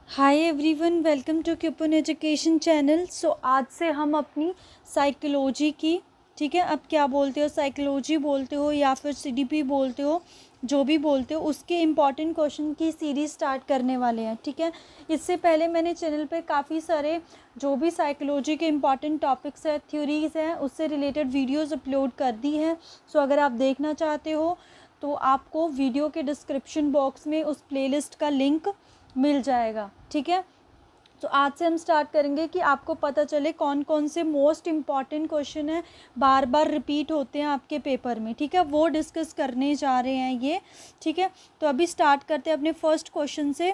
Hi everyone, welcome to क्यूपन education channel. So आज से हम अपनी साइकोलॉजी की, ठीक है, अब क्या बोलते हो, साइकोलॉजी बोलते हो या फिर सीडीपी बोलते हो, जो भी बोलते हो, उसके इम्पॉर्टेंट क्वेश्चन की सीरीज़ स्टार्ट करने वाले हैं। ठीक है, इससे पहले मैंने चैनल पे काफ़ी सारे जो भी साइकोलॉजी के इम्पॉर्टेंट टॉपिक्स हैं, थ्योरीज़ हैं, उससे रिलेटेड वीडियोज़ अपलोड कर दी हैं। सो अगर आप देखना चाहते हो तो आपको वीडियो के डिस्क्रिप्शन बॉक्स में उस प्लेलिस्ट का लिंक मिल जाएगा। ठीक है, तो आज से हम स्टार्ट करेंगे कि आपको पता चले कौन कौन से मोस्ट इम्पॉर्टेंट क्वेश्चन हैं, बार बार रिपीट होते हैं आपके पेपर में। ठीक है, वो डिस्कस करने जा रहे हैं ये। ठीक है, तो अभी स्टार्ट करते हैं अपने फर्स्ट क्वेश्चन से।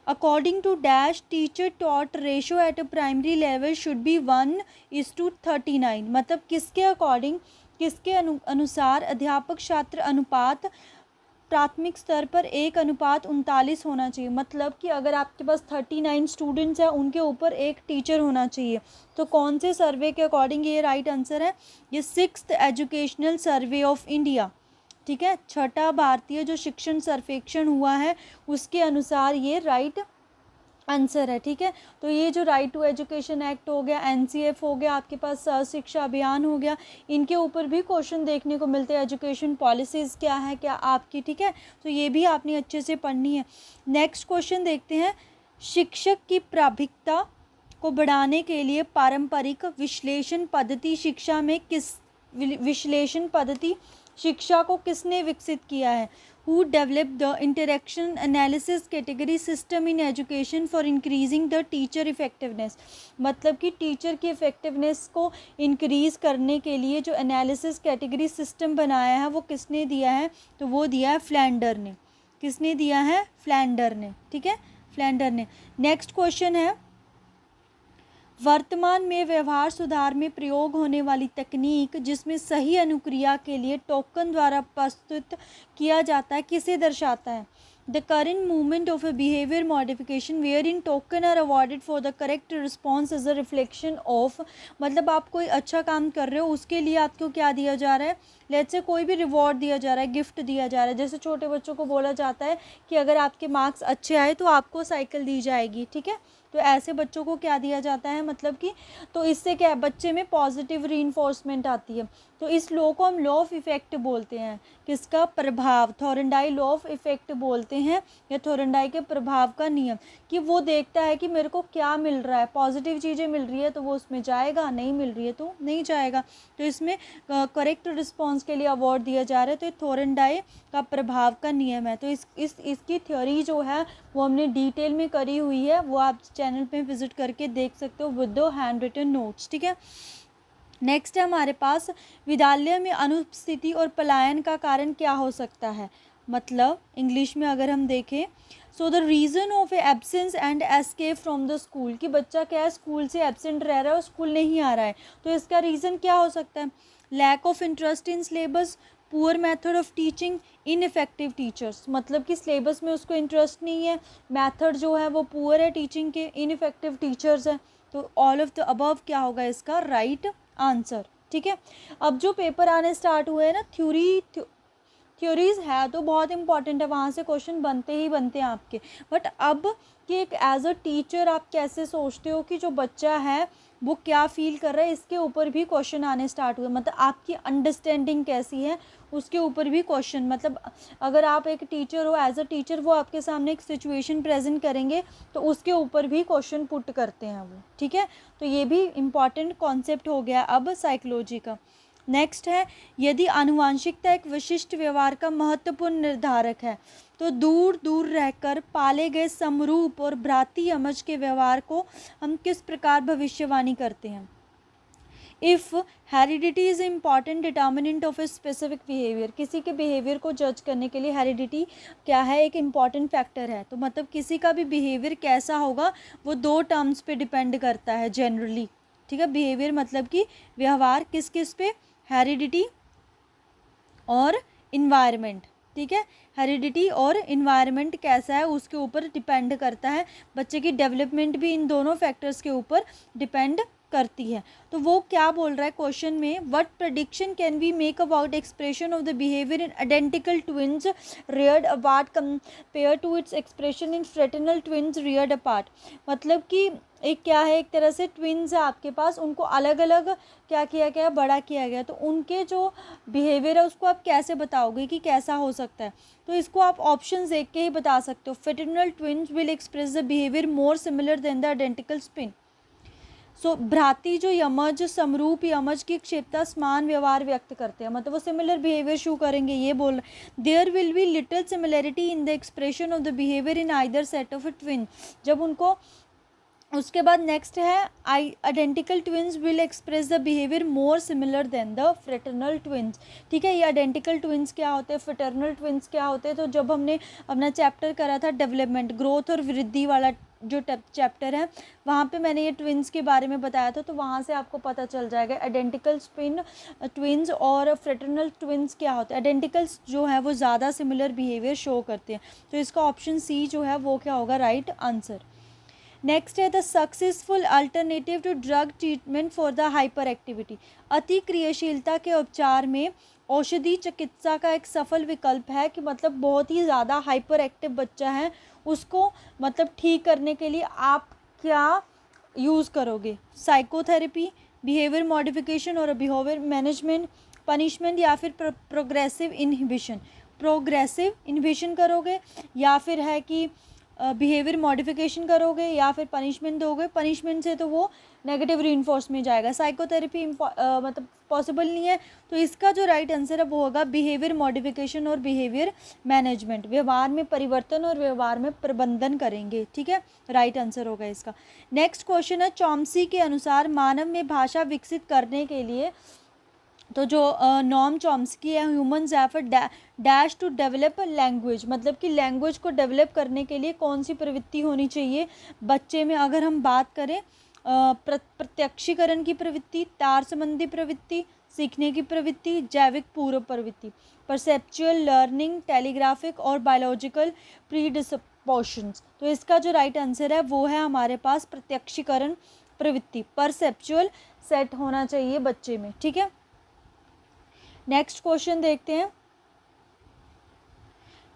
According to dash teacher taught ratio at a primary level should be 1:39। मतलब किसके अकॉर्डिंग, किसके अनुसार अध्यापक छात्र अनुपात प्राथमिक स्तर पर 1:39 होना चाहिए। मतलब कि अगर आपके पास 39 स्टूडेंट्स हैं, उनके ऊपर एक टीचर होना चाहिए। तो कौन से सर्वे के अकॉर्डिंग ये राइट आंसर है? ये 6th educational survey of India, ठीक है, छठा भारतीय जो शिक्षण सर्वेक्षण हुआ है, उसके अनुसार ये राइट आंसर है। ठीक है, तो ये जो राइट टू एजुकेशन एक्ट हो गया, एनसीएफ हो गया, आपके पास शिक्षा अभियान हो गया, इनके ऊपर भी क्वेश्चन देखने को मिलते हैं। एजुकेशन पॉलिसीज़ क्या है क्या आपकी, ठीक है, तो ये भी आपने अच्छे से पढ़नी है। नेक्स्ट क्वेश्चन देखते हैं। शिक्षक की प्राभिकता को बढ़ाने के लिए पारंपरिक विश्लेषण पद्धति शिक्षा में किस विश्लेषण पद्धति शिक्षा को किसने विकसित किया है? Who developed the interaction analysis category system in education for increasing the teacher effectiveness? मतलब कि टीचर की इफेक्टिवनेस को इंक्रीज़ करने के लिए जो एनालिसिस कैटेगरी सिस्टम बनाया है वो किसने दिया है? तो वो दिया है फ्लैंडर ने। किसने दिया है? फ्लैंडर ने। ठीक है, फ्लैंडर ने। नेक्स्ट क्वेश्चन है, वर्तमान में व्यवहार सुधार में प्रयोग होने वाली तकनीक जिसमें सही अनुक्रिया के लिए टोकन द्वारा प्रस्तुत किया जाता है, किसे दर्शाता है? The current movement of a behaviour modification wherein token are awarded for the correct response as a reflection of. मतलब आप कोई अच्छा काम कर रहे हो, उसके लिए आपको क्या दिया जा रहा है? लेट्स से कोई भी रिवॉर्ड दिया जा रहा है, गिफ्ट दिया जा रहा है। जैसे छोटे बच्चों को बोला जाता है कि अगर आपके मार्क्स अच्छे आए तो आपको साइकिल दी जाएगी। ठीक है, तो ऐसे बच्चों को क्या दिया जाता है, मतलब कि, तो इससे क्या है, बच्चे में पॉजिटिव रीइंफोर्समेंट आती है। तो इस लॉ को हम लॉ ऑफ इफेक्ट बोलते हैं। किसका? प्रभाव, थॉरनडाई लॉ ऑफ इफेक्ट बोलते हैं, या थॉरनडाई के प्रभाव का नियम, कि वो देखता है कि मेरे को क्या मिल रहा है। पॉजिटिव चीज़ें मिल रही है तो वो उसमें जाएगा, नहीं मिल रही है तो नहीं जाएगा। तो इसमें करेक्ट रिस्पॉन्स के लिए अवार्ड दिया जा रहा है। तो ये थॉरनडाई का प्रभाव का नियम है। तो इसकी थ्योरी जो है वो हमने डिटेल में करी हुई है, वो आप चैनल पे विजिट करके देख सकते हो with the handwritten notes. ठीक है, नेक्स्ट है हमारे पास, विद्यालय में अनुपस्थिति और पलायन का कारण क्या हो सकता है? मतलब इंग्लिश में अगर हम देखें, so the reason of absence and escape from the school, कि बच्चा क्या है, स्कूल से एब्सेंट रह रहा है और स्कूल नहीं आ रहा है, तो इसका रीज़न क्या हो सकता है? Lack of interest in syllabus, poor method of teaching, ineffective teachers. मतलब कि सिलेबस में उसको इंटरेस्ट नहीं है, मेथड जो है वो पुअर है टीचिंग के, इनफेक्टिव टीचर्स हैं। तो ऑल ऑफ द अबव क्या होगा इसका राइट आंसर। ठीक है, अब जो पेपर आने स्टार्ट हुए हैं ना, थ्योरीज है तो बहुत इंपॉर्टेंट है, वहाँ से क्वेश्चन बनते ही बनते हैं आपके। बट अब कि एक एज अ टीचर आप कैसे सोचते हो कि जो बच्चा है वो क्या फील कर रहा है, इसके ऊपर भी क्वेश्चन आने स्टार्ट हुए। मतलब आपकी अंडरस्टैंडिंग कैसी है उसके ऊपर भी क्वेश्चन। मतलब अगर आप एक टीचर हो, एज अ टीचर वो आपके सामने एक सिचुएशन प्रेजेंट करेंगे तो उसके ऊपर भी क्वेश्चन पुट करते हैं वो। ठीक है, तो ये भी इम्पॉर्टेंट कॉन्सेप्ट हो गया अब साइकोलॉजी का। नेक्स्ट है, यदि आनुवांशिकता एक विशिष्ट व्यवहार का महत्वपूर्ण निर्धारक है तो दूर दूर रहकर पाले गए समरूप और भ्रातृ यमज के व्यवहार को हम किस प्रकार भविष्यवाणी करते हैं? If heredity is important determinant of a specific behaviour, किसी के बिहेवियर को जज करने के लिए हेरिडिटी क्या है, एक इम्पॉर्टेंट फैक्टर है। तो मतलब किसी का भी बिहेवियर कैसा होगा वो दो टर्म्स पे डिपेंड करता है जनरली। ठीक है, बिहेवियर मतलब कि व्यवहार किस किस पे? हेरिडिटी और इन्वायरमेंट। ठीक है, हेरिडिटी और इन्वायरमेंट कैसा है उसके ऊपर डिपेंड करता है। बच्चे की डेवलपमेंट भी इन दोनों फैक्टर्स के ऊपर डिपेंड करती है। तो वो क्या बोल रहा है क्वेश्चन में, what prediction can we make about expression of the behaviour in identical twins reared apart compare to its expression in fraternal twins reared apart. मतलब कि एक क्या है, एक तरह से ट्विन्स है आपके पास, उनको अलग अलग क्या किया गया, बड़ा किया गया, तो उनके जो बिहेवियर है उसको आप कैसे बताओगे कि कैसा हो सकता है। तो इसको आप ऑप्शंस देख के ही बता सकते हो। Fraternal twins will express the behaviour more similar than the identical twin. So भ्राती जो यमज, समरूप यमज की क्षेत्रता समान व्यवहार व्यक्त करते हैं, मतलब वो सिमिलर बिहेवियर शो करेंगे, ये बोल रहे। There will be little similarity in the expression of the behaviour in either set of a twin. जब उनको, उसके बाद नेक्स्ट है identical twins will express the behaviour more similar than the fraternal twins. ठीक है, ये आइडेंटिकल ट्विन्स क्या होते हैं, फ्रेटर्नल ट्विन्स क्या होते हैं। तो जब हमने अपना चैप्टर करा था डेवलपमेंट, ग्रोथ और वृद्धि वाला जो चैप्टर है, वहाँ पे मैंने ये ट्विन्स के बारे में बताया था, तो वहाँ से आपको पता चल जाएगा आइडेंटिकल ट्विन्स और फ्रेटर्नल ट्विन्स क्या होते हैं। आइडेंटिकल्स जो है वो ज़्यादा सिमिलर बिहेवियर शो करते हैं, तो इसका ऑप्शन सी जो है वो क्या होगा, राइट आंसर। नेक्स्ट है the successful alternative to drug treatment for the hyperactivity. अति क्रियाशीलता के उपचार में औषधि चिकित्सा का एक सफल विकल्प है, कि मतलब बहुत ही ज़्यादा हाइपर एक्टिव बच्चा है, उसको मतलब ठीक करने के लिए आप क्या यूज़ करोगे, साइकोथेरेपी, बिहेवियर मॉडिफिकेशन और बिहेवियर मैनेजमेंट, पनिशमेंट या फिर प्रोग्रेसिव इनहिबिशन। प्रोग्रेसिव इनहिबिशन करोगे, या फिर है कि बिहेवियर मॉडिफिकेशन करोगे, या फिर पनिशमेंट दोगे। पनिशमेंट से तो वो नेगेटिव रीइंफोर्स में जाएगा, साइकोथेरेपी मतलब पॉसिबल नहीं है। तो इसका जो राइट आंसर है वो होगा बिहेवियर मॉडिफिकेशन और बिहेवियर मैनेजमेंट। व्यवहार में परिवर्तन और व्यवहार में प्रबंधन करेंगे, ठीक है, राइट आंसर होगा इसका। नेक्स्ट क्वेश्चन है, चॉम्स्की के अनुसार मानव में भाषा विकसित करने के लिए, तो जो नॉम चॉम्स्की है, humans effort dash to develop language, मतलब कि लैंग्वेज को डेवलप करने के लिए कौन सी प्रवृत्ति होनी चाहिए बच्चे में। अगर हम बात करें प्रत्यक्षीकरण की प्रवृत्ति, तार संबंधी प्रवृत्ति, सीखने की प्रवृत्ति, जैविक पूर्व प्रवृत्ति, परसेप्चुअल लर्निंग, टेलीग्राफिक और बायोलॉजिकल प्रीडिस्पोजिशंस। तो इसका जो राइट आंसर है वो है हमारे पास प्रत्यक्षीकरण प्रवृत्ति, परसेप्चुअल सेट होना चाहिए बच्चे में, ठीक है। नेक्स्ट क्वेश्चन देखते हैं।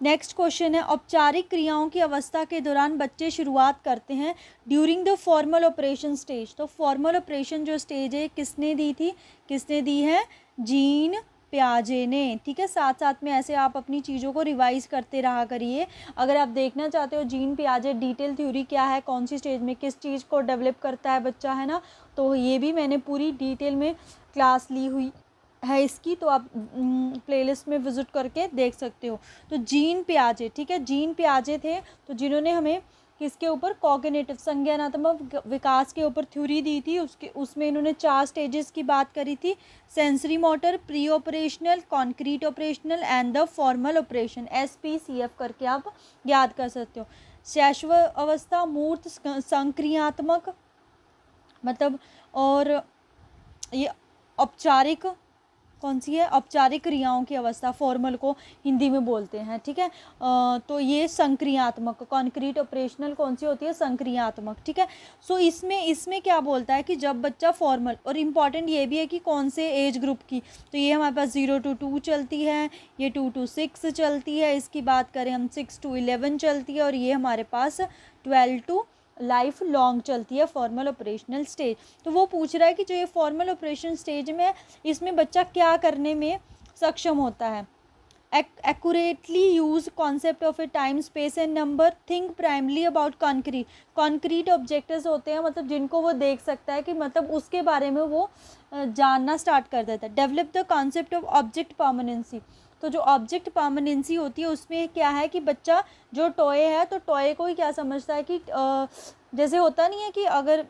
नेक्स्ट क्वेश्चन है, औपचारिक क्रियाओं की अवस्था के दौरान बच्चे शुरुआत करते हैं during the formal operation stage. तो फॉर्मल ऑपरेशन जो स्टेज है किसने दी थी, किसने दी है, जीन पियाजे ने, ठीक है। साथ साथ में ऐसे आप अपनी चीज़ों को रिवाइज करते रहा करिए। अगर आप देखना चाहते हो जीन पियाजे डिटेल थ्योरी क्या है, कौन सी स्टेज में किस चीज़ को डेवलप करता है बच्चा, है ना, तो ये भी मैंने पूरी डिटेल में क्लास ली हुई है इसकी, तो आप प्लेलिस्ट में विजिट करके देख सकते हो। तो जीन पियाजे, ठीक है, जीन पियाजे थे तो जिन्होंने हमें किसके ऊपर, कॉग्निटिव संज्ञानात्मक विकास के ऊपर थ्योरी दी थी। उसमें इन्होंने 4 स्टेजेस की बात करी थी, sensory motor, pre operational, concrete operational and the formal operation, SPCF करके आप याद कर सकते हो। शैशव अवस्था, मूर्त संक्रियात्मक, मतलब, और ये औपचारिक कौन सी है, औपचारिक क्रियाओं की अवस्था, फॉर्मल को हिंदी में बोलते हैं, ठीक है। तो ये संक्रियात्मक, कॉन्क्रीट ऑपरेशनल कौन सी होती है, संक्रियात्मक, ठीक है। सो इसमें क्या बोलता है कि जब बच्चा फॉर्मल, और इम्पॉर्टेंट ये भी है कि कौन से एज ग्रुप की, तो ये हमारे पास 0 to 2 चलती है, ये 2 to 6 चलती है, इसकी बात करें हम 6 to 11 चलती है, और ये हमारे पास 12 to लाइफ लॉन्ग चलती है फॉर्मल ऑपरेशनल स्टेज। तो वो पूछ रहा है कि जो ये फॉर्मल ऑपरेशन स्टेज में, इसमें बच्चा क्या करने में सक्षम होता है, accurately use concept of A time, space and number, think primarily about concrete objects होते हैं, मतलब जिनको वो देख सकता है, कि मतलब उसके बारे में वो जानना स्टार्ट कर देता है। Develop the concept of object permanency, तो जो ऑब्जेक्ट परमानेंसी होती है उसमें क्या है कि बच्चा जो टॉय है, तो टॉय को ही क्या समझता है कि जैसे होता नहीं है कि अगर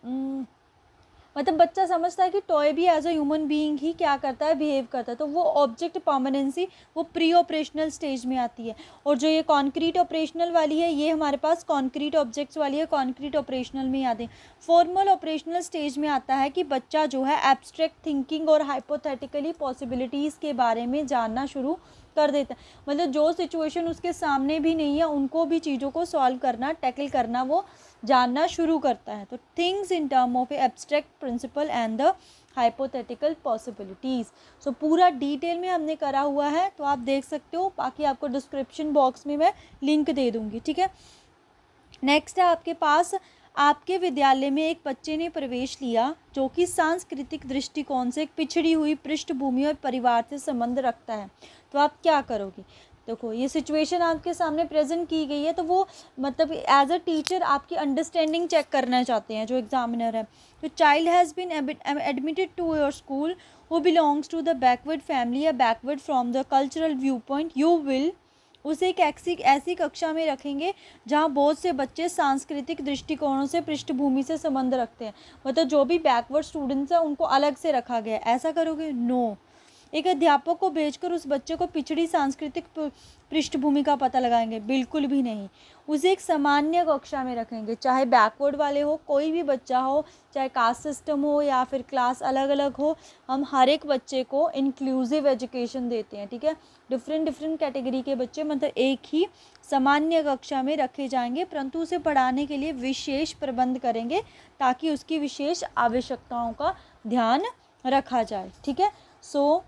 मतलब बच्चा समझता है कि टॉय भी एज अ ह्यूमन बीइंग ही क्या करता है, बिहेव करता है, तो वो ऑब्जेक्ट परमानेंसी वो प्री ऑपरेशनल स्टेज में आती है। और जो ये कॉन्क्रीट ऑपरेशनल वाली है, ये हमारे पास कॉन्क्रीट ऑब्जेक्ट्स वाली है, कॉन्क्रीट ऑपरेशनल में आते हैं। फॉर्मल ऑपरेशनल स्टेज में आता है कि बच्चा जो है एब्स्ट्रैक्ट थिंकिंग और हाइपोथेटिकली पॉसिबिलिटीज़ के बारे में जानना शुरू कर देता है, मतलब जो सिचुएशन उसके सामने भी नहीं है उनको भी चीज़ों को सॉल्व करना, टैकल करना वो जानना शुरू करता है। तो things in term of abstract principle and the hypothetical possibilities. So पूरा डिटेल में हमने करा हुआ है, तो आप देख सकते हो, बाकी आपको डिस्क्रिप्शन बॉक्स में मैं लिंक दे दूँगी, ठीक है। नेक्स्ट है आपके पास, आपके विद्यालय में एक बच्चे ने प्रवेश लिया जो कि सांस्कृतिक दृष्टिकोण से एक पिछड़ी हुई पृष्ठभूमि और परिवार से संबंध रखता है, तो आप क्या करोगे। देखो ये सिचुएशन आपके सामने प्रेजेंट की गई है, तो वो मतलब एज अ टीचर आपकी अंडरस्टैंडिंग चेक करना चाहते हैं जो एग्जामिनर है। तो child has been admitted to your school who belongs to the backward family या backward from the cultural view point, you will उसे एक ऐसी कक्षा में रखेंगे जहाँ बहुत से बच्चे सांस्कृतिक दृष्टिकोणों से पृष्ठभूमि से संबंध रखते हैं, मतलब जो भी बैकवर्ड स्टूडेंट्स हैं उनको अलग से रखा गया है, ऐसा करोगे। नो, एक अध्यापक को भेजकर उस बच्चे को पिछड़ी सांस्कृतिक पृष्ठभूमि का पता लगाएंगे, बिल्कुल भी नहीं। उसे एक सामान्य कक्षा में रखेंगे, चाहे बैकवर्ड वाले हो, कोई भी बच्चा हो, चाहे कास्ट सिस्टम हो या फिर क्लास अलग अलग हो, हम हर एक बच्चे को इंक्लूसिव एजुकेशन देते हैं, ठीक है। डिफरेंट कैटेगरी के बच्चे मतलब एक ही सामान्य कक्षा में रखे जाएंगे, परंतु उसे पढ़ाने के लिए विशेष प्रबंध करेंगे ताकि उसकी विशेष आवश्यकताओं का ध्यान रखा जाए, ठीक है। So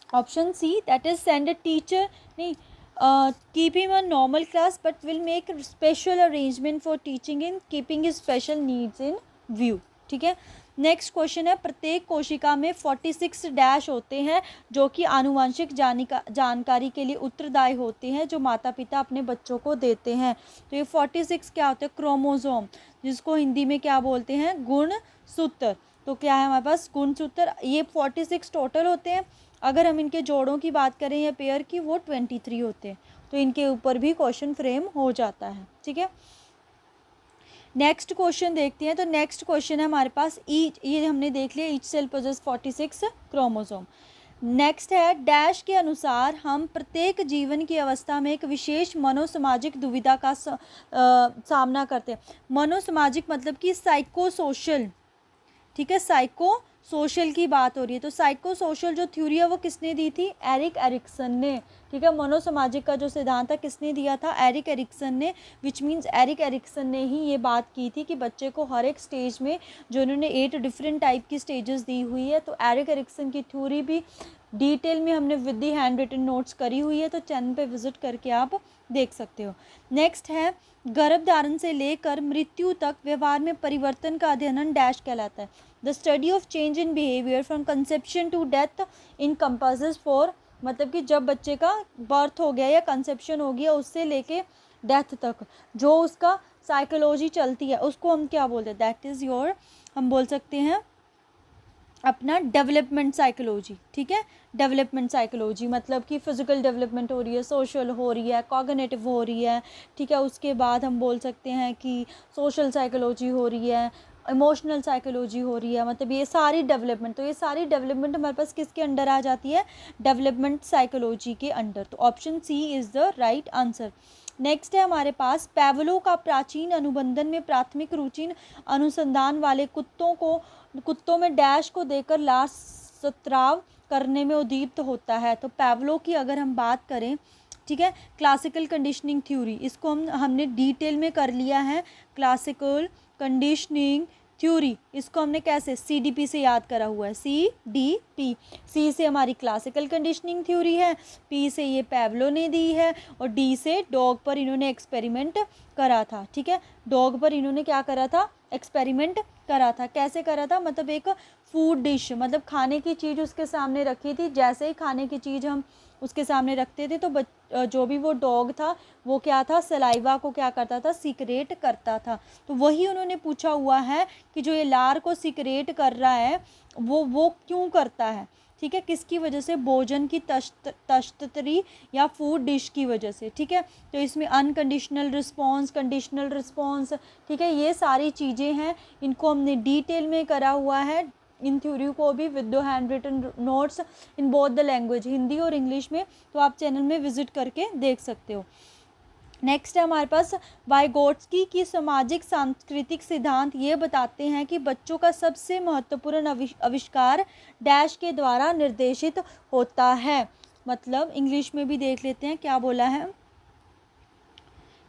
option C, that is send a teacher, नहीं, keep him a normal class but will make special arrangement for teaching in keeping his special needs in view, ठीक है। नेक्स्ट क्वेश्चन है, प्रत्येक कोशिका में 46 डैश होते हैं जो कि आनुवंशिक जानकारी के लिए उत्तरदायी होते हैं जो माता पिता अपने बच्चों को देते हैं। तो ये 46 क्या होते हैं, क्रोमोसोम, जिसको हिंदी में क्या बोलते हैं, गुणसूत्र। तो क्या है हमारे पास, गुणसूत्र। ये 46 टोटल होते हैं, अगर हम इनके जोड़ों की बात करें या पेयर की, वो 23 होते हैं। तो इनके ऊपर भी क्वेश्चन फ्रेम हो जाता है, ठीक है। नेक्स्ट क्वेश्चन देखते हैं। तो नेक्स्ट क्वेश्चन है हमारे पास, ईच, ये हमने देख लिया, each cell possess 46 chromosome. Next है, डैश के अनुसार हम प्रत्येक जीवन की अवस्था में एक विशेष मनोसामाजिक दुविधा का सामना करते हैं। मनोसामाजिक मतलब कि साइको सोशल, ठीक है, साइको सोशल की बात हो रही है। तो साइको सोशल जो थ्योरी है वो किसने दी थी, एरिक एरिक्सन ने, ठीक है। मनोसामाजिक का जो सिद्धांत है किसने दिया था, एरिक एरिक्सन ने, विच मीन्स एरिक एरिक्सन ने ही ये बात की थी कि बच्चे को हर एक स्टेज में, जो इन्होंने 8 डिफरेंट टाइप की स्टेजेस दी हुई है, तो एरिक एरिक्सन की थ्योरी भी डिटेल में हमने with the handwritten notes करी हुई है, तो चैनल पे विजिट करके आप देख सकते हो। नेक्स्ट है, गर्भधारण से लेकर मृत्यु तक व्यवहार में परिवर्तन का अध्ययन डैश कहलाता है। The study of change in behaviour from conception to death encompasses for, मतलब कि जब बच्चे का बर्थ हो गया या कंसेप्शन हो गया उससे लेके डेथ तक जो उसका साइकोलॉजी चलती है उसको हम क्या बोलते हैं, दैट इज़ योर, हम बोल सकते हैं अपना डेवलपमेंट साइकोलॉजी, ठीक है। डेवलपमेंट साइकोलॉजी मतलब कि फिजिकल डेवलपमेंट हो रही है, सोशल हो रही है, कॉग्निटिव हो रही है, ठीक है। उसके बाद हम बोल सकते हैं कि सोशल साइकोलॉजी हो रही है, इमोशनल साइकोलॉजी हो रही है, मतलब ये सारी डेवलपमेंट, तो ये सारी डेवलपमेंट हमारे पास किसके अंडर आ जाती है, डेवलपमेंट साइकोलॉजी के अंडर। तो option C is the right answer. Next है हमारे पास, पैवलो का प्राचीन अनुबंधन में प्राथमिक रुचि अनुसंधान वाले कुत्तों में डैश को देकर लाश स्त्राव करने में उद्दीप्त होता है। तो पैवलो की अगर हम बात करें, ठीक है, क्लासिकल कंडीशनिंग थ्योरी, इसको हमने डिटेल में कर लिया है, क्लासिकल कंडीशनिंग थ्योरी, इसको हमने कैसे CDP से याद करा हुआ है, CDP। C से हमारी क्लासिकल कंडीशनिंग थ्योरी है, P से ये पैवलो ने दी है, और D से डॉग पर इन्होंने एक्सपेरिमेंट करा था, ठीक है। डॉग पर इन्होंने क्या करा था, एक्सपेरिमेंट करा था। कैसे करा था, मतलब एक फूड डिश, मतलब खाने की चीज़ उसके सामने रखी थी, जैसे ही खाने की चीज़ हम उसके सामने रखते थे तो जो भी वो डॉग था वो क्या था, सलाइवा को क्या करता था, सीक्रेट करता था। तो वही उन्होंने पूछा हुआ है कि जो ये लार को सीक्रेट कर रहा है वो क्यों करता है, ठीक है, किसकी वजह से, भोजन की तश्तरी या फूड डिश की वजह से, ठीक है। तो इसमें अनकंडीशनल रिस्पॉन्स, कंडीशनल रिस्पॉन्स, ठीक है, ये सारी चीज़ें हैं, इनको हमने डिटेल में करा हुआ है, इन थ्योरी को भी with the handwritten notes in both the language, Hindi और इंग्लिश में, तो आप चैनल में विजिट करके देख सकते हो। नेक्स्ट है हमारे पास, वाइगोट्स्की की सामाजिक सांस्कृतिक सिद्धांत ये बताते हैं कि बच्चों का सबसे महत्वपूर्ण आविष्कार डैश के द्वारा निर्देशित होता है। मतलब इंग्लिश में भी देख लेते हैं क्या बोला है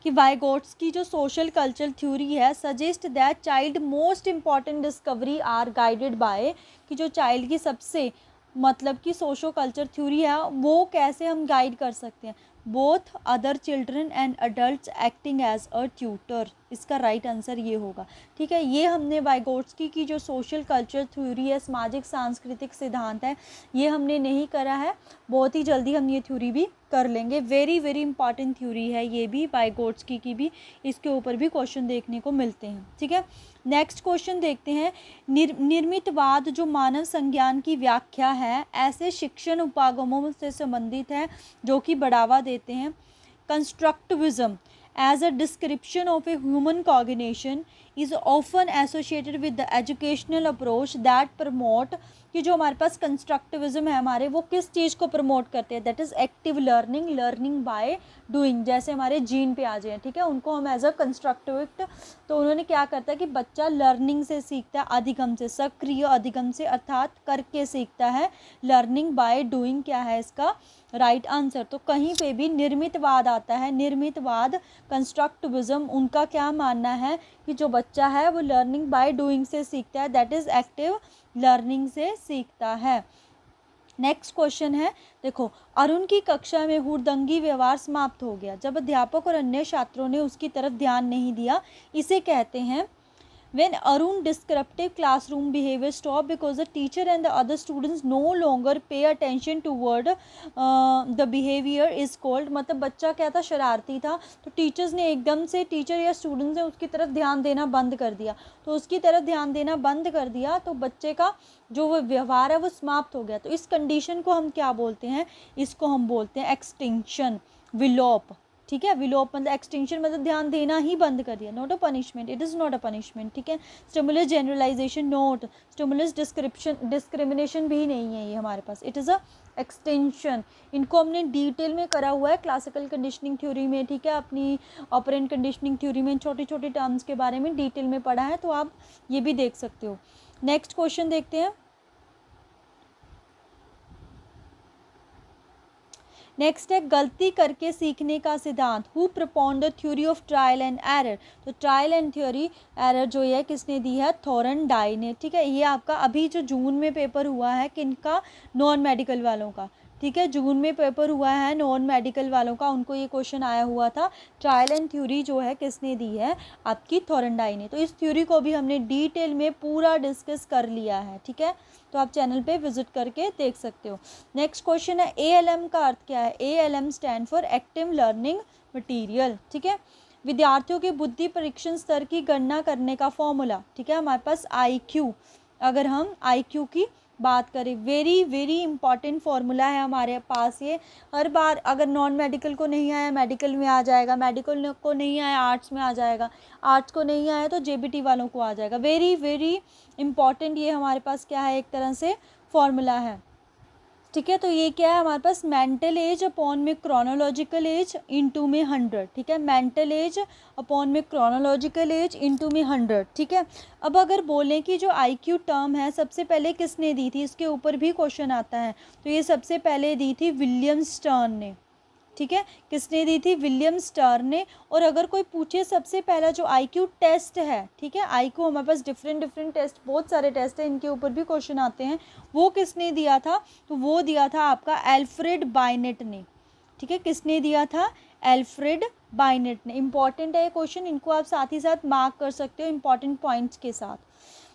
कि वाइगोट्स्की जो सोशल कल्चर थ्योरी है suggest that child most important discovery are guided by, कि जो चाइल्ड की सबसे मतलब कि सोशो कल्चर थ्योरी है वो कैसे हम गाइड कर सकते हैं, both other children and adult acting as a tutor. इसका राइट आंसर ये होगा। ठीक है, ये हमने वाइगोट्स्की की जो सोशल कल्चर थ्योरी है, सामाजिक सांस्कृतिक सिद्धांत है, ये हमने नहीं करा है। बहुत ही जल्दी हम ये थ्योरी भी कर लेंगे। वेरी वेरी इंपॉर्टेंट थ्योरी है ये भी, वाइगोट्स्की की भी, इसके ऊपर भी क्वेश्चन देखने को मिलते हैं। ठीक है, नेक्स्ट क्वेश्चन देखते हैं। निर्मितवाद जो मानव संज्ञान की व्याख्या है ऐसे शिक्षण उपागमों से संबंधित है जो कि बढ़ावा देते हैं। Constructivism as a description of a human cognition is often associated with the educational approach that promote, कि जो हमारे पास कंस्ट्रक्टिविज्म है हमारे, वो किस चीज़ को प्रमोट करते हैं, that is active learning, learning by doing. जैसे हमारे जीन पे आ जाए, ठीक है, उनको हम एज अ कंस्ट्रक्टिविस्ट, तो उन्होंने क्या करता है कि बच्चा लर्निंग से सीखता है, अधिगम से, सक्रिय अधिगम से, अर्थात करके सीखता है। लर्निंग बाय डूइंग क्या है इसका राइट आंसर। तो कहीं पे भी निर्मितवाद आता है, निर्मितवाद कंस्ट्रक्टिविज्म, उनका क्या मानना है कि जो बच्चा है वो लर्निंग बाय डूइंग से सीखता है, दैट इज़ एक्टिव लर्निंग से सीखता है। नेक्स्ट क्वेश्चन है, देखो, अरुण की कक्षा में हुड़दंगी व्यवहार समाप्त हो गया जब अध्यापक और अन्य छात्रों ने उसकी तरफ ध्यान नहीं दिया, इसे कहते हैं when Arun disruptive classroom behavior stop because the teacher and the other students no longer pay attention toward the behavior is called, मतलब बच्चा क्या था, शरारती था, तो टीचर्स ने एकदम से, टीचर या स्टूडेंट्स ने उसकी तरफ ध्यान देना बंद कर दिया, तो उसकी तरफ ध्यान देना बंद कर दिया तो बच्चे का जो वो व्यवहार है वो समाप्त हो गया। तो इस कंडीशन को हम क्या बोलते हैं, इसको हम बोलते हैं एक्सटिंक्शन, विलोप। ठीक है, विलोप मतलब एक्सटिंक्शन मतलब ध्यान देना ही बंद कर दिया, not a punishment, it is not a punishment. ठीक है, stimulus generalisation not, stimulus discrimination भी नहीं है ये हमारे पास, इट इज़ अ एक्सटेंशन। इनको हमने डिटेल में करा हुआ है क्लासिकल कंडीशनिंग थ्योरी में। ठीक है, अपनी ऑपरेंट कंडीशनिंग थ्योरी में छोटी छोटी टर्म्स के बारे में डिटेल में पढ़ा है, तो आप ये भी देख सकते हो। नेक्स्ट क्वेश्चन देखते हैं। नेक्स्ट है गलती करके सीखने का सिद्धांत, who propounded the theory of trial and error. तो ट्रायल एंड थ्योरी एरर जो है किसने दी है, थॉरनडाई ने। ठीक है, ये आपका अभी जो जून में पेपर हुआ है किनका, नॉन मेडिकल वालों का। ठीक है, जून में पेपर हुआ है नॉन मेडिकल वालों का, उनको ये क्वेश्चन आया हुआ था, ट्रायल एंड थ्योरी जो है किसने दी है, आपकी थॉरनडाई ने। तो इस थ्योरी को भी हमने डिटेल में पूरा डिस्कस कर लिया है। ठीक है, तो आप चैनल पे विजिट करके देख सकते हो। नेक्स्ट क्वेश्चन है ALM का अर्थ क्या है, ALM stand for active learning material. ठीक है, विद्यार्थियों के बुद्धि परीक्षण स्तर की गणना करने का फॉर्मूला। ठीक है, हमारे पास IQ, अगर हम IQ की बात करें, वेरी वेरी इंपॉर्टेंट फार्मूला है हमारे पास ये। हर बार अगर नॉन मेडिकल को नहीं आया मेडिकल में आ जाएगा, मेडिकल को नहीं आया आर्ट्स में आ जाएगा, आर्ट्स को नहीं आया तो JBT वालों को आ जाएगा। वेरी वेरी इंपॉर्टेंट ये हमारे पास क्या है, एक तरह से फॉर्मूला है। ठीक है, तो ये क्या है हमारे पास, मेंटल एज अपॉन में क्रोनोलॉजिकल एज इनटू में 100। ठीक है, मेंटल एज अपॉन में क्रोनोलॉजिकल एज इनटू में 100। ठीक है, अब अगर बोलें कि जो IQ टर्म है सबसे पहले किसने दी थी, इसके ऊपर भी क्वेश्चन आता है, तो ये सबसे पहले दी थी विलियम स्टर्न ने। ठीक है, किसने दी थी, विलियम स्टर्न ने। और अगर कोई पूछे सबसे पहला जो IQ टेस्ट है, ठीक है, IQ हमारे पास डिफरेंट टेस्ट, बहुत सारे टेस्ट हैं, इनके ऊपर भी क्वेश्चन आते हैं, वो किसने दिया था, तो वो दिया था आपका एल्फ्रेड बाइनेट ने। ठीक है, किसने दिया था, एल्फ्रेड बाइनेट ने। इंपॉर्टेंट है ये क्वेश्चन, इनको आप साथ ही साथ मार्क कर सकते हो इंपॉर्टेंट पॉइंट्स के साथ।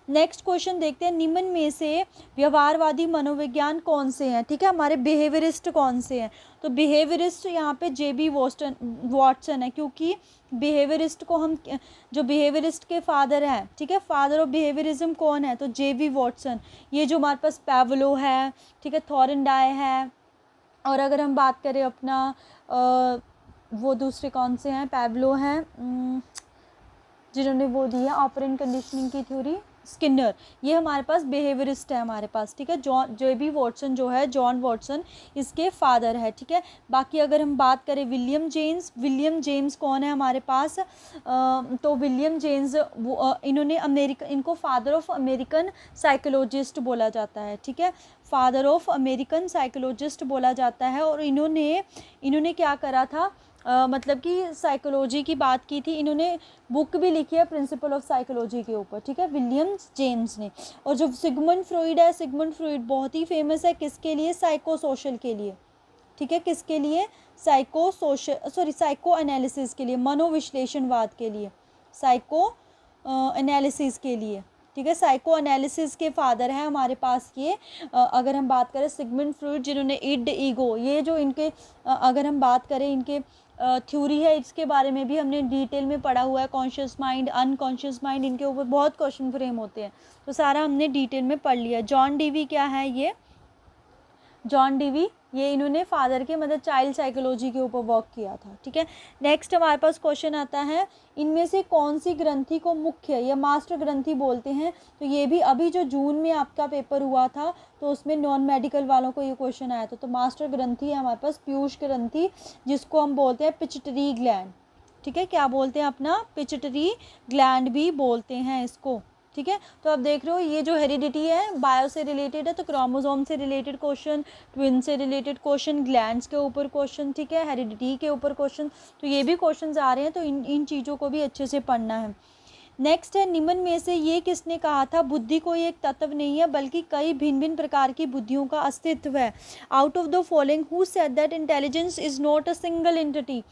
नेक्स्ट क्वेश्चन देखते हैं, निम्न में से व्यवहारवादी मनोविज्ञान कौन से हैं। ठीक है, हमारे बिहेवियरिस्ट कौन से हैं, तो बिहेवियरिस्ट यहाँ पे JB वॉटसन है, क्योंकि बिहेवियरिस्ट को हम, जो बिहेवियरिस्ट के फादर हैं, ठीक है, फादर ऑफ बिहेवियरिज्म कौन है, तो JB वॉटसन। ये जो हमारे पास पैवलो है, ठीक है, थॉरनडाई है, और अगर हम बात करें अपना वो दूसरे कौन से हैं, पैवलो हैं जिन्होंने वो दी है ऑपरेंट कंडीशनिंग की थ्योरी, स्किनर, ये हमारे पास बिहेवियरिस्ट है हमारे पास, ठीक है। J.B. वॉटसन जो है, जॉन वॉटसन इसके फादर है, ठीक है। बाकी अगर हम बात करें विलियम जेम्स कौन है हमारे पास, तो विलियम जेम्स इन्होंने इनको फादर ऑफ अमेरिकन साइकोलॉजिस्ट बोला जाता है, ठीक है, फादर ऑफ अमेरिकन साइकोलॉजिस्ट बोला जाता है। और इन्होंने क्या करा था, मतलब कि साइकोलॉजी की बात की थी, इन्होंने बुक भी लिखी है प्रिंसिपल ऑफ साइकोलॉजी के ऊपर, ठीक है, विलियम जेम्स ने। और जो सिगमंड फ्रॉइड बहुत ही फेमस है किसके लिए, साइको सोशल के लिए, ठीक है, किसके लिए, साइको एनालिसिस के लिए, मनोविश्लेषणवाद के लिए, साइको एनालिसिस के लिए, ठीक है, साइको एनालिसिस के फादर हैं हमारे पास ये। अगर हम बात करें सिगमंड फ्रॉइड जिन्होंने इड ईगो, ये जो इनके अगर हम बात करें इनके थ्योरी है, इसके बारे में भी हमने डिटेल में पढ़ा हुआ है, कॉन्शियस माइंड, अनकॉन्शियस माइंड, इनके ऊपर बहुत क्वेश्चन फ्रेम होते हैं, तो सारा हमने डिटेल में पढ़ लिया। जॉन डीवी क्या है ये, जॉन डीवी ये इन्होंने फादर के मतलब चाइल्ड साइकोलॉजी के ऊपर वर्क किया था, ठीक है। नेक्स्ट हमारे पास क्वेश्चन आता है, इनमें से कौन सी ग्रंथि को मुख्य या मास्टर ग्रंथि बोलते हैं, तो ये भी अभी जो जून में आपका पेपर हुआ था तो उसमें नॉन मेडिकल वालों को ये क्वेश्चन आया था। तो मास्टर ग्रंथि है हमारे पास पीयूष ग्रंथि, जिसको हम बोलते हैं पिट्यूटरी ग्लैंड, ठीक है, क्या बोलते हैं अपना, पिट्यूटरी ग्लैंड भी बोलते हैं इसको, ठीक है। तो आप देख रहे हो ये जो हेरिडिटी है बायो से रिलेटेड है, तो क्रोमोसोम से रिलेटेड क्वेश्चन, ट्विन से रिलेटेड क्वेश्चन, ग्लैंड्स के ऊपर क्वेश्चन, ठीक है, हेरिडिटी के ऊपर क्वेश्चन, तो ये भी क्वेश्चन आ रहे हैं, तो इन चीज़ों को भी अच्छे से पढ़ना है। नेक्स्ट है, निम्न में से ये किसने कहा था, बुद्धि कोई एक तत्व नहीं है बल्कि कई भिन्न भिन्न प्रकार की बुद्धियों का अस्तित्व है। Out of the following who said that intelligence is not a single entity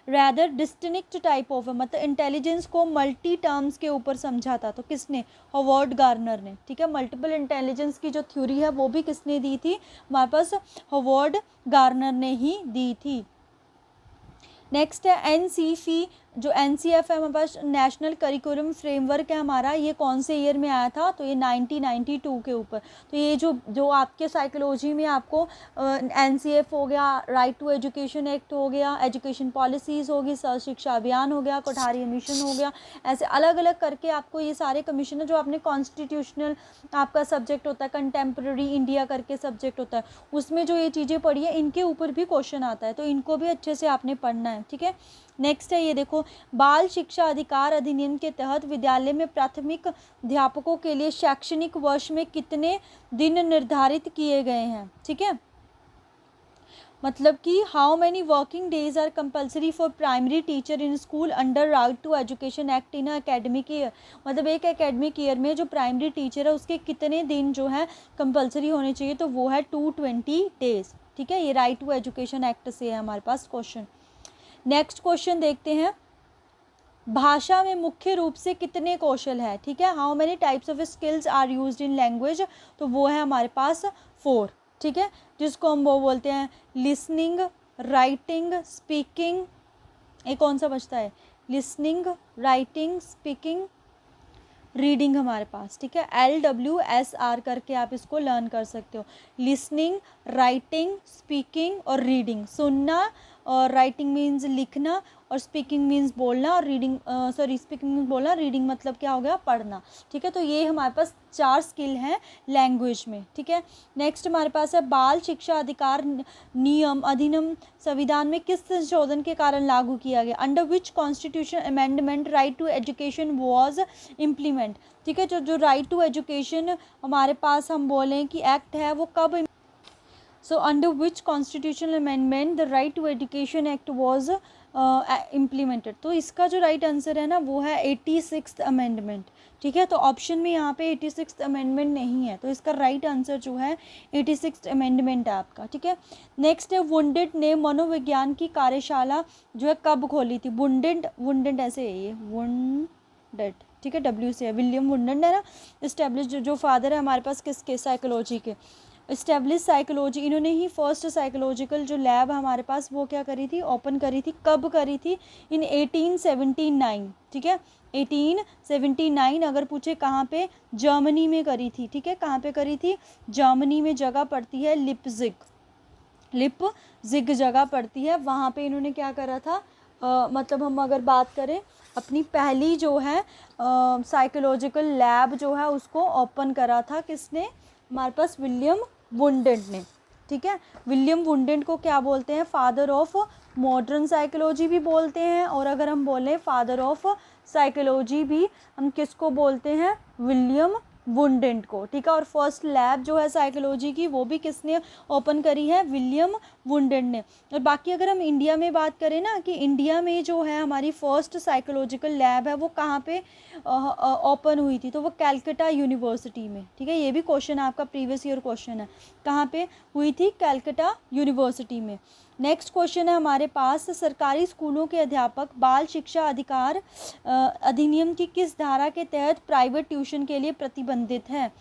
rather distinct type of, मतलब इंटेलिजेंस को मल्टी टर्म्स के ऊपर समझा था, तो किसने, हॉवर्ड गार्नर ने, ठीक है। मल्टीपल इंटेलिजेंस की जो थ्योरी है वो भी किसने दी थी, हमारे पास हॉवर्ड गार्नर ने ही दी थी। नेक्स्ट है एनसीफी, जो एनसीएफ है हमारे पास नेशनल करिकुलम फ्रेमवर्क है हमारा, ये कौन से ईयर में आया था, तो ये 1992 के ऊपर। तो ये जो आपके साइकोलॉजी में आपको एनसीएफ हो गया, राइट टू एजुकेशन एक्ट हो गया, एजुकेशन पॉलिसीज़ होगी, सर्व शिक्षा अभियान हो गया, कोठारी मिशन हो गया, ऐसे अलग अलग करके आपको ये सारे कमीशन है, जो आपने कॉन्स्टिट्यूशनल आपका सब्जेक्ट होता है, कंटेम्प्रेरी इंडिया करके सब्जेक्ट होता है, उसमें जो ये चीज़ें पढ़ी है इनके ऊपर भी क्वेश्चन आता है, तो इनको भी अच्छे से आपने पढ़ना है, ठीक है। नेक्स्ट है ये देखो, बाल शिक्षा अधिकार अधिनियम के तहत विद्यालय में प्राथमिक अध्यापकों के लिए शैक्षणिक वर्ष में कितने दिन निर्धारित किए गए हैं, ठीक है, मतलब कि how many working days are compulsory for primary teacher in school under right to education act in academic year, मतलब एक एकेडमिक ईयर में जो प्राइमरी टीचर है उसके कितने दिन जो है कंपलसरी होने चाहिए, तो वो है 220 डेज, ठीक है, ये राइट टू एजुकेशन एक्ट से है हमारे पास क्वेश्चन। नेक्स्ट क्वेश्चन देखते हैं, भाषा में मुख्य रूप से कितने कौशल है, ठीक है, how many types of skills are used in language, तो वो है हमारे पास 4, ठीक है, जिसको हम वो बोलते हैं लिसनिंग, राइटिंग, स्पीकिंग, ये कौन सा बचता है, लिसनिंग, राइटिंग, स्पीकिंग, रीडिंग हमारे पास, ठीक है, LWSR करके आप इसको लर्न कर सकते हो, लिसनिंग, राइटिंग, स्पीकिंग और रीडिंग, सुनना, और राइटिंग मीन्स लिखना, और स्पीकिंग मीन्स बोलना, और रीडिंग स्पीकिंग मीन्स बोलना, रीडिंग मतलब क्या हो गया, पढ़ना, ठीक है। तो ये हमारे पास 4 स्किल हैं लैंग्वेज में, ठीक है। नेक्स्ट हमारे पास है बाल शिक्षा अधिकार नियम अधिनियम संविधान में किस संशोधन के कारण लागू किया गया, under which constitution amendment right to education was implement, ठीक है। जो राइट टू एजुकेशन हमारे पास हम बोलें कि एक्ट है वो कब, so under which constitutional amendment the right to education act was implemented, तो इसका जो राइट आंसर है ना वो है 86th अमेंडमेंट, ठीक है। तो ऑप्शन में यहाँ पे 86th अमेंडमेंट नहीं है, तो इसका राइट आंसर जो है 86th अमेंडमेंट है आपका, ठीक है। नेक्स्ट है वुंडेड ने मनोविज्ञान की कार्यशाला जो है कब खोली थी, वुंडेड ऐसे है ये वुंडेड, ठीक है, W से है, विलियम वुंडेड है ना, इस्टेब्लिश जो फादर है हमारे पास किसके, साइकोलॉजी के, इस्टेब्लिश साइकोलॉजी, इन्होंने ही फर्स्ट साइकोलॉजिकल जो लैब हमारे पास वो क्या करी थी, ओपन करी थी, कब करी थी, इन 1879, ठीक है, 1879, अगर पूछे कहाँ पे, जर्मनी में करी थी, ठीक है, कहाँ पे करी थी, जर्मनी में जगह पड़ती है लिपजिग जगह पड़ती है, वहाँ पे इन्होंने क्या करा था, मतलब हम अगर बात करें, अपनी पहली जो है साइकोलॉजिकल लैब जो है उसको ओपन करा था किसने, हमारे पास विलियम वुंडेंट ने। ठीक है, विलियम वुंडेंट को क्या बोलते हैं, फादर ऑफ मॉडर्न साइकोलॉजी भी बोलते हैं, और अगर हम बोलें फादर ऑफ साइकोलॉजी भी हम किसको बोलते हैं, विलियम वुंडेंट को। ठीक है, और फर्स्ट लैब जो है साइकोलॉजी की वो भी किसने ओपन करी है, विलियम वुंडेंट ने। और बाकी अगर हम इंडिया में बात करें ना, कि इंडिया में जो है हमारी फर्स्ट साइकोलॉजिकल लैब है वो कहाँ पे ओपन हुई थी, तो वो कैलकटा यूनिवर्सिटी में। ठीक है, ये भी क्वेश्चन आपका प्रीवियस ईयर क्वेश्चन है, कहाँ पे हुई थी, कैलकटा यूनिवर्सिटी में। नेक्स्ट क्वेश्चन है हमारे पास, सरकारी स्कूलों के अध्यापक बाल शिक्षा अधिकार अधिनियम की किस धारा के तहत प्राइवेट ट्यूशन के लिए प्रतिबंधित है।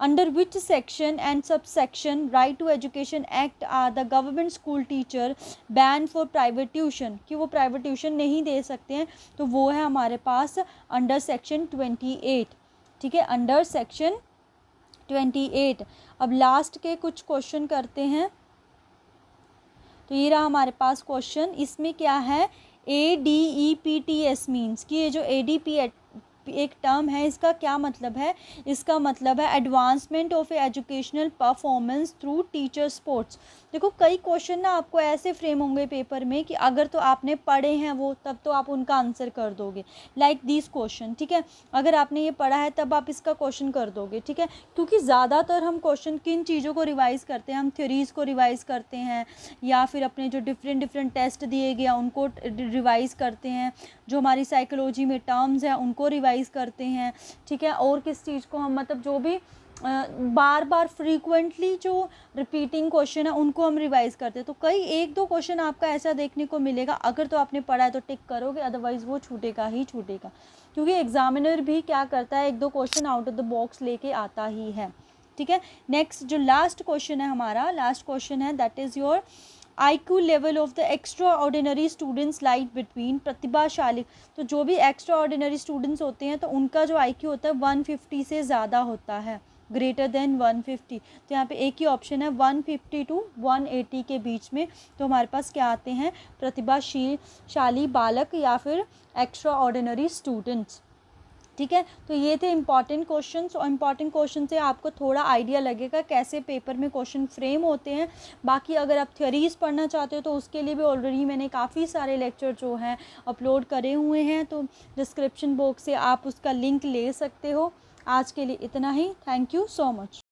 Under which section and subsection right to education act are the government school teacher ban for private tuition, कि वो प्राइवेट ट्यूशन नहीं दे सकते हैं, तो वो है हमारे पास अंडर सेक्शन 28। ठीक है, अंडर सेक्शन 28। अब लास्ट के कुछ क्वेश्चन करते हैं। तो ये रहा हमारे पास क्वेश्चन, इसमें क्या है, ADEPTS मीन्स, कि ये जो ADP एक टर्म है इसका क्या मतलब है, इसका मतलब है advancement of educational performance through teacher sports. देखो कई क्वेश्चन ना आपको ऐसे फ्रेम होंगे पेपर में कि अगर तो आपने पढ़े हैं वो, तब तो आप उनका आंसर कर दोगे, लाइक दिस क्वेश्चन। ठीक है, अगर आपने ये पढ़ा है तब आप इसका क्वेश्चन कर दोगे। ठीक है, क्योंकि ज़्यादातर हम क्वेश्चन किन चीज़ों को रिवाइज़ करते हैं, हम थ्योरीज़ को रिवाइज़ करते हैं, या फिर अपने जो डिफरेंट टेस्ट दिए गए उनको रिवाइज़ करते हैं, जो हमारी साइकोलॉजी में टर्म्स हैं उनको रिवाइज़ करते हैं। ठीक है, और किस चीज़ को हम, मतलब जो भी बार बार फ्रीक्वेंटली जो रिपीटिंग क्वेश्चन है उनको हम रिवाइज़ करते हैं। तो कई एक दो क्वेश्चन आपका ऐसा देखने को मिलेगा, अगर तो आपने पढ़ा है तो टिक करोगे, अदरवाइज़ वो छूटेगा ही छूटेगा, क्योंकि एग्जामिनर भी क्या करता है, एक दो question out of the box लेके आता ही है। ठीक है, नेक्स्ट जो लास्ट क्वेश्चन है हमारा, लास्ट क्वेश्चन है that is your IQ level of the extra ordinary students light between प्रतिभाशाली। तो जो भी एक्स्ट्रा ऑर्डिनरी स्टूडेंट्स होते हैं तो उनका जो IQ होता है 150 से ज़्यादा होता है, ग्रेटर देन 150। तो यहाँ पे एक ही ऑप्शन है 150 to 180 के बीच में, तो हमारे पास क्या आते हैं, प्रतिभाशाली बालक या फिर एक्स्ट्रा ऑर्डिनरी स्टूडेंट्स। ठीक है, तो ये थे इंपॉर्टेंट क्वेश्चंस, और इंपॉर्टेंट क्वेश्चन से आपको थोड़ा आइडिया लगेगा कैसे पेपर में क्वेश्चन फ्रेम होते हैं। बाकी अगर आप थ्योरीज पढ़ना चाहते हो तो उसके लिए भी ऑलरेडी मैंने काफ़ी सारे लेक्चर जो हैं अपलोड करे हुए हैं, तो डिस्क्रिप्शन बॉक्स से आप उसका लिंक ले सकते हो। आज के लिए इतना ही, थैंक यू सो मच।